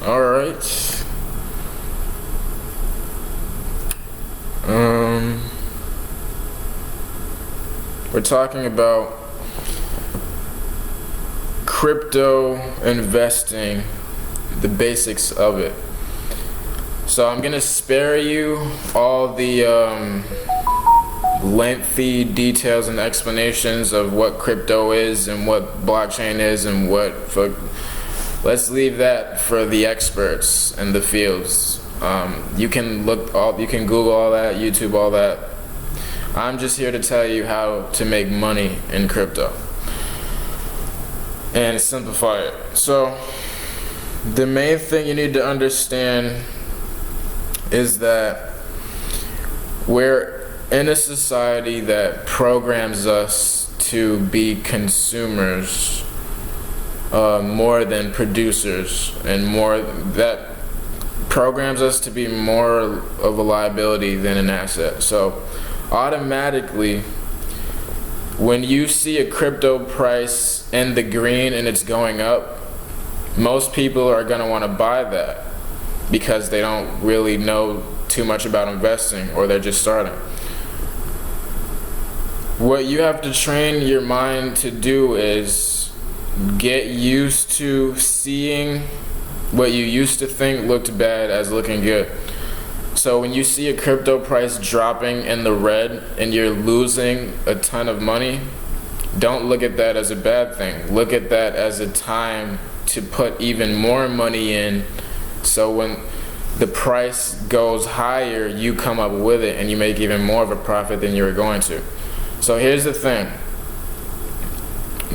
All right. We're talking about crypto investing, the basics of it. So I'm gonna spare you all the lengthy details and explanations of what crypto is and what blockchain is and let's leave that for the experts in the fields. You can Google all that, YouTube all that. I'm just here to tell you how to make money in crypto and simplify it. So the main thing you need to understand is that we're in a society that programs us to be consumers more than producers, and that programs us to be more of a liability than an asset. So automatically, when you see a crypto price in the green and it's going up, most people are going to want to buy that because they don't really know too much about investing, or they're just starting. What you have to train your mind to do is get used to seeing what you used to think looked bad as looking good. So when you see a crypto price dropping in the red and you're losing a ton of money, don't look at that as a bad thing. Look at that as a time to put even more money in, so when the price goes higher, you come up with it and you make even more of a profit than you were going to. So here's the thing.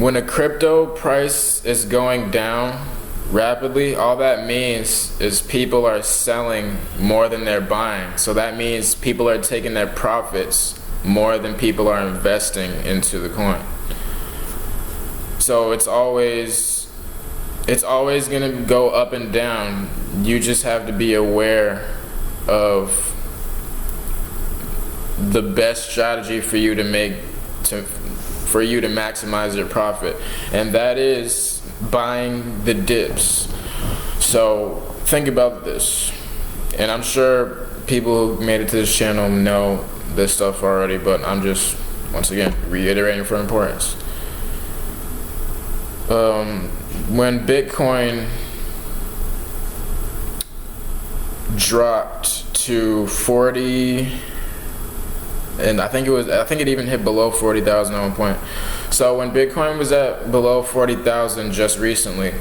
When a crypto price is going down rapidly, all that means is people are selling more than they're buying. So that means people are taking their profits more than people are investing into the coin. So it's always going to go up and down. You just have to be aware of the best strategy for you to maximize your profit, and that is buying the dips. So think about this, and I'm sure people who made it to this channel know this stuff already, but I'm just once again reiterating for importance. When Bitcoin dropped to 40, and I think it even hit below 40,000 at one point. So when Bitcoin was at below 40,000 just recently,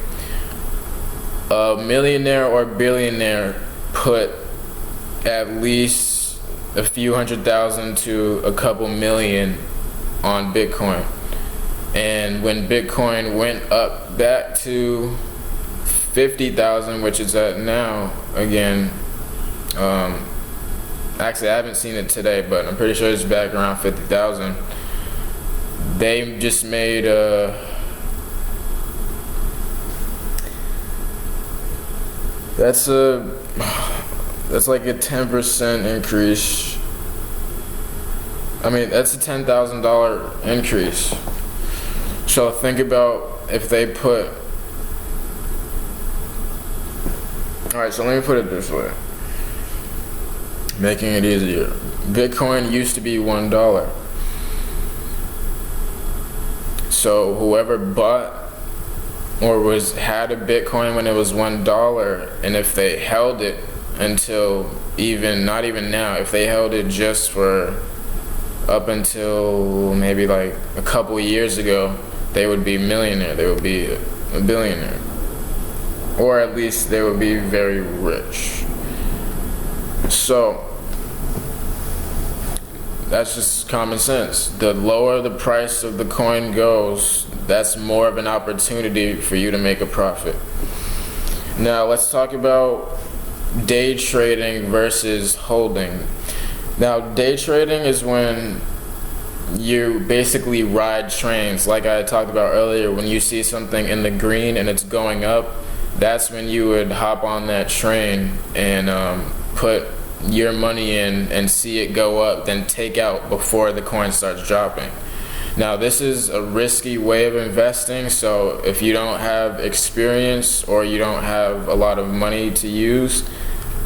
a millionaire or billionaire put at least a few $100,000 to a couple million on Bitcoin. And when Bitcoin went up back to 50,000, which it's at now again, actually I haven't seen it today, but I'm pretty sure it's back around 50,000. They just made that's like a 10% increase. I mean, that's a $10,000 increase. So think about if they put, alright, so let me put it this way, making it easier. Bitcoin used to be $1. So whoever bought or had a Bitcoin when it was $1, and if they held it until not even now, if they held it just for up until maybe like a couple years ago, they would be a millionaire, they would be a billionaire, or at least they would be very rich. So that's just common sense. The lower the price of the coin goes, that's more of an opportunity for you to make a profit. Now let's talk about day trading versus holding. Now day trading is when you basically ride trains. Like I talked about earlier, when you see something in the green and it's going up, that's when you would hop on that train and put your money in and see it go up, then take out before the coin starts dropping. Now, this is a risky way of investing, so if you don't have experience or you don't have a lot of money to use,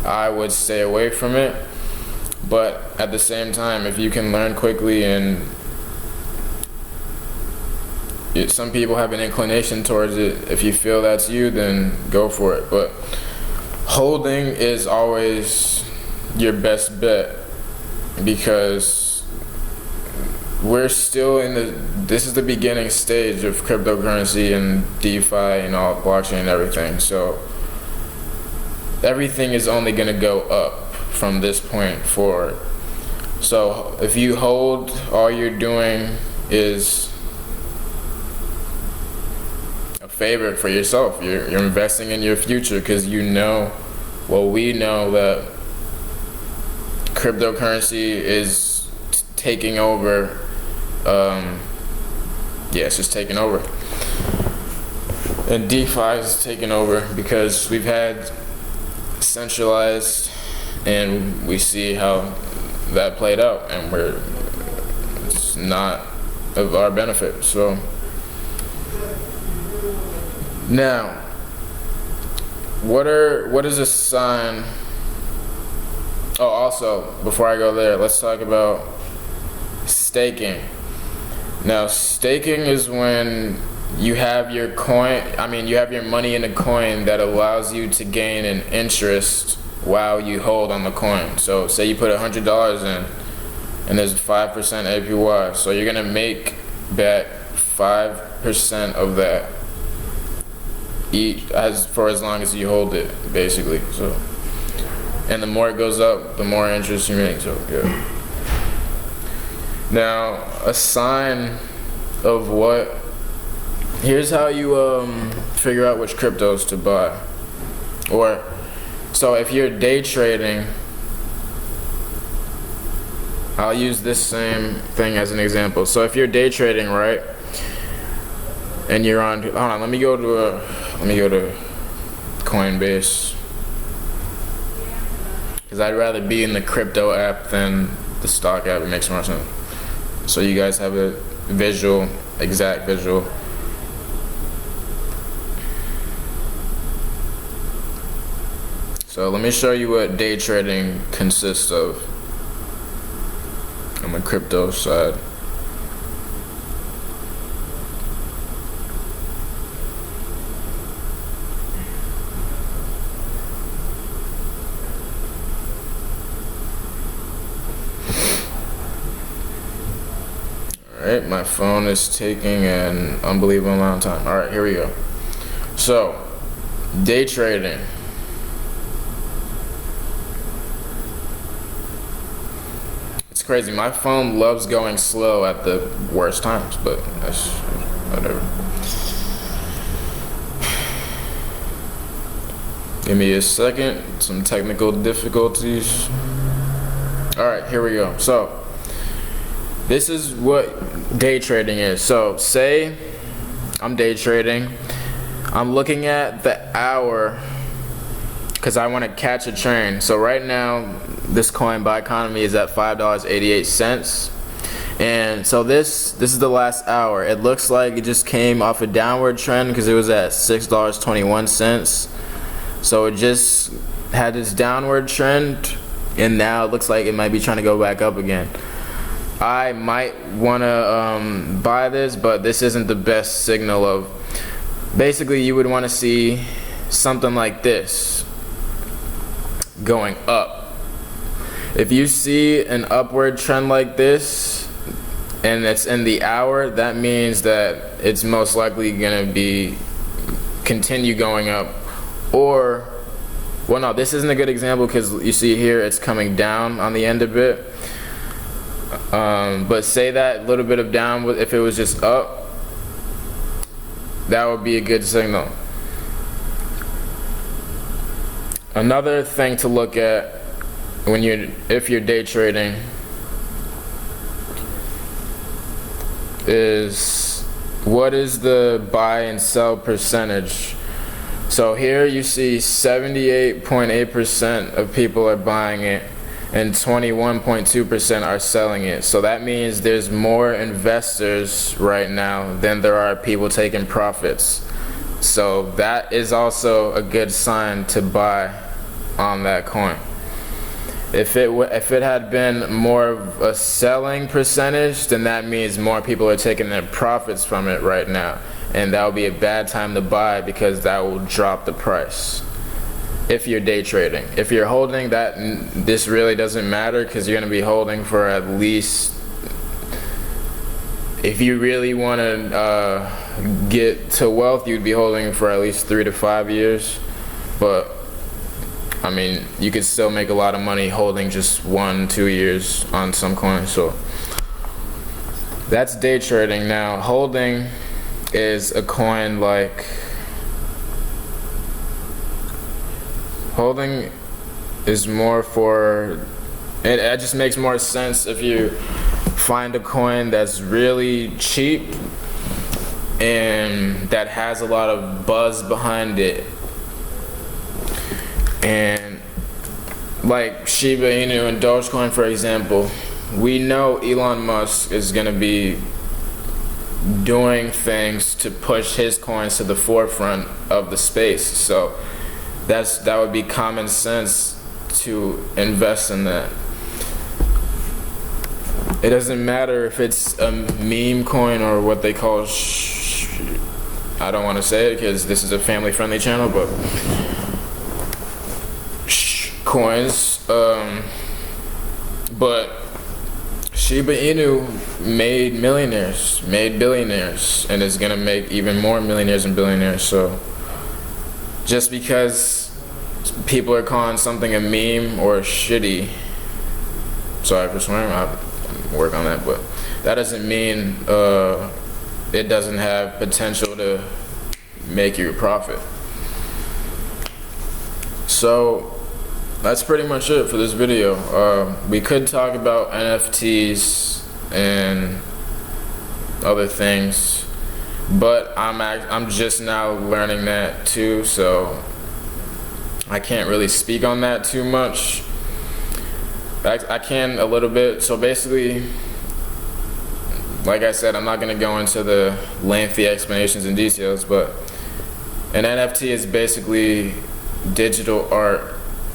I would stay away from it. But at the same time, if you can learn quickly, and some people have an inclination towards it, if you feel that's you, then go for it. But holding is always your best bet, because we're still this is the beginning stage of cryptocurrency and DeFi and all blockchain and everything. So everything is only going to go up from this point forward. So if you hold, all you're doing is a favor for yourself. You're investing in your future, because we know that cryptocurrency is taking over. It's just taking over, and DeFi is taking over, because we've had centralized, and we see how that played out, and it's not of our benefit. So now, what is a sign? Oh, also, before I go there, let's talk about staking. Now, staking is when you have your you have your money in a coin that allows you to gain an interest while you hold on the coin. So say you put $100 in, and there's 5% APY, so you're gonna make back 5% of that for as long as you hold it, basically. So, and the more it goes up, the more interest you make. So yeah. Now, a sign of here's how you figure out which cryptos to buy. So if you're day trading, I'll use this same thing as an example. So if you're day trading, right, and you're on, hold on, let me go to Coinbase, because I'd rather be in the crypto app than the stock app. It makes more sense. So you guys have a exact visual. So let me show you what day trading consists of on the crypto side. Alright, my phone is taking an unbelievable amount of time. Alright, here we go. So, day trading. It's crazy. My phone loves going slow at the worst times, but that's whatever. Give me a second. Some technical difficulties. Alright, here we go. So, this is what day trading is. So say I'm day trading. I'm looking at the hour because I want to catch a train. So right now, this coin by economy is at $5.88. And so this is the last hour. It looks like it just came off a downward trend because it was at $6.21. So it just had this downward trend, and now it looks like it might be trying to go back up again. I might want to buy this, but this isn't the best signal of. Basically, you would want to see something like this going up. If you see an upward trend like this, and it's in the hour, that means that it's most likely going to continue going up. Or, well, no, this isn't a good example because you see here it's coming down on the end a bit. But say that little bit of down, if it was just up, that would be a good signal. Another thing to look at if you're day trading is what is the buy and sell percentage. So here you see 78.8% of people are buying it, and 21.2% are selling it. So that means there's more investors right now than there are people taking profits. So that is also a good sign to buy on that coin. If it had been more of a selling percentage, then that means more people are taking their profits from it right now, and that would be a bad time to buy because that will drop the price. If you're day trading, if you're holding, that this really doesn't matter because you're going to be holding for at least, if you really want to get to wealth, you'd be holding for at least 3 to 5 years. But I mean, you could still make a lot of money holding just 1-2 years on some coins. So that's day trading. Now holding is a coin like, holding is more for, it just makes more sense if you find a coin that's really cheap and that has a lot of buzz behind it. And like Shiba Inu and Dogecoin, for example, we know Elon Musk is going to be doing things to push his coins to the forefront of the space. So that would be common sense to invest in that. It doesn't matter if it's a meme coin or what they call I don't want to say it because this is a family-friendly channel, but coins. But Shiba Inu made millionaires, made billionaires, and is gonna make even more millionaires and billionaires. So just because people are calling something a meme or shitty, sorry for swearing, I'll work on that, but that doesn't mean it doesn't have potential to make you a profit. So that's pretty much it for this video. We could talk about NFTs and other things, but I'm just now learning that too, so I can't really speak on that too much. I can a little bit. So basically, like I said, I'm not going to go into the lengthy explanations and details, but an NFT is basically digital art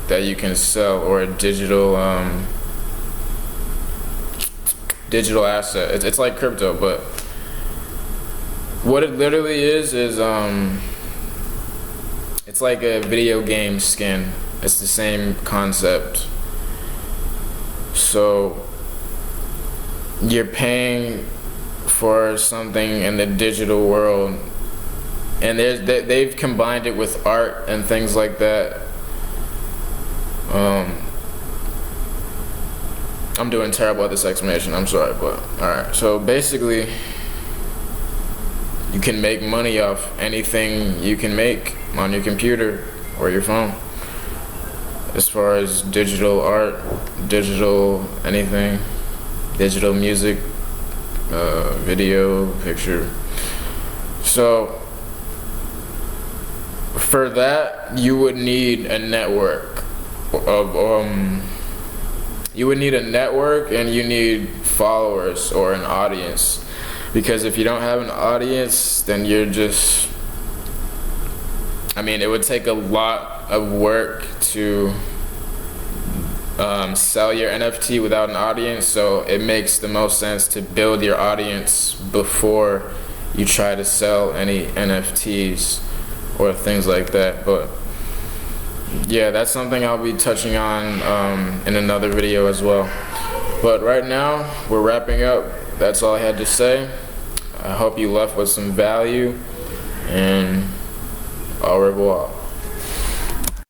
that you can sell, or a digital asset. It's like crypto, but what it literally is it's like a video game skin. It's the same concept. So you're paying for something in the digital world, and they've combined it with art and things like that. I'm doing terrible at this explanation, I'm sorry, but alright. So basically, you can make money off anything you can make on your computer or your phone. As far as digital art, digital anything, digital music, video, picture. So for that, you would need a network of you would need a network, and you need followers or an audience, because if you don't have an audience, then you're just, I mean, it would take a lot of work to sell your NFT without an audience. So it makes the most sense to build your audience before you try to sell any NFTs or things like that. But yeah, that's something I'll be touching on in another video as well. But right now, we're wrapping up. That's all I had to say. I hope you left with some value, and au revoir.